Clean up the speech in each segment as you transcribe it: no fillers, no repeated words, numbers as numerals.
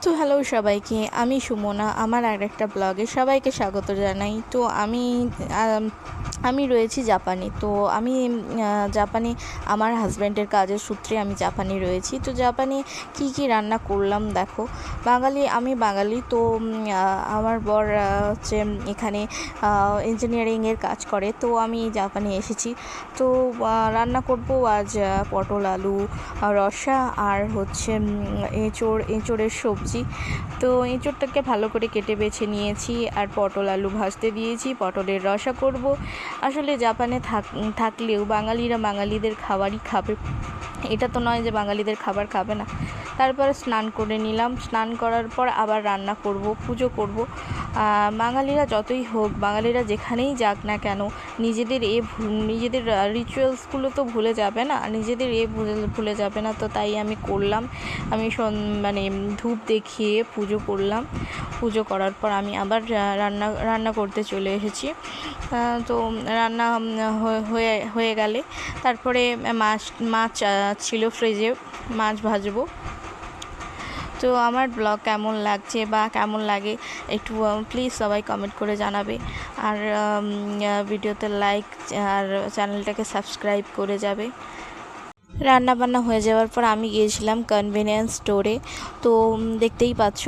তো হ্যালো সবাইকে, আমি সুমনা। আমার আরেকটা ব্লগে সবাইকে স্বাগত জানাই। তো আমি রয়েছি জাপানে। তো আমি জাপানে আমার হাজব্যান্ডের কাজের সূত্রে আমি জাপানে রয়েছি। তো জাপানে কি রান্না করলাম দেখো। আমি বাঙালি। তো আমার বর হচ্ছে এখানে ইঞ্জিনিয়ারিংয়ের কাজ করে। তো আমি জাপানে এসেছি। তো রান্না করব আজ পটল আলু রসা আর হচ্ছে এঁচোড়ের সবজি। তো এঁচোড়টাকে ভালো করে কেটে বেছে নিয়েছি আর পটল আলু ভাজতে দিয়েছি। পটলের রসা করব। আসলে জাপানে থাকলেও বাঙালিরা বাঙালিদের খাবারই খাবে, এটা তো নয় যে বাঙালিদের খাবার খাবে না। তারপরে স্নান করে নিলাম। স্নান করার পর আবার রান্না করব, পুজো করব। বাঙালিরা যতই হোক, বাঙালিরা যেখানেই যাক না কেন, নিজেদের নিজেদের রিচুয়ালসগুলো তো ভুলে যাবে না, নিজেদের ভুলে যাবে না। তো তাই আমি করলাম। আমি ধূপ দেখিয়ে পুজো করলাম। পুজো করার পর আমি আবার রান্না করতে চলে এসেছি। তো রান্না হয়ে গেলে তারপরে মাছ ছিল ফ্রিজে, মাছ ভাজবো। তো আমার ব্লগ কেমন লাগছে বা কেমন লাগে একটু প্লিজ সবাই কমেন্ট করে জানাবে। আর ভিডিওতে লাইক আর চ্যানেলটাকে সাবস্ক্রাইব করে যাবে। রান্না বান্না হয়ে যাওয়ার পর আমি গিয়েছিলাম কনভেনিয়েন্স স্টোরে। তো দেখতেই পাচ্ছ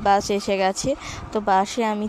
বাস এসে গেছে। তো বাসে আমি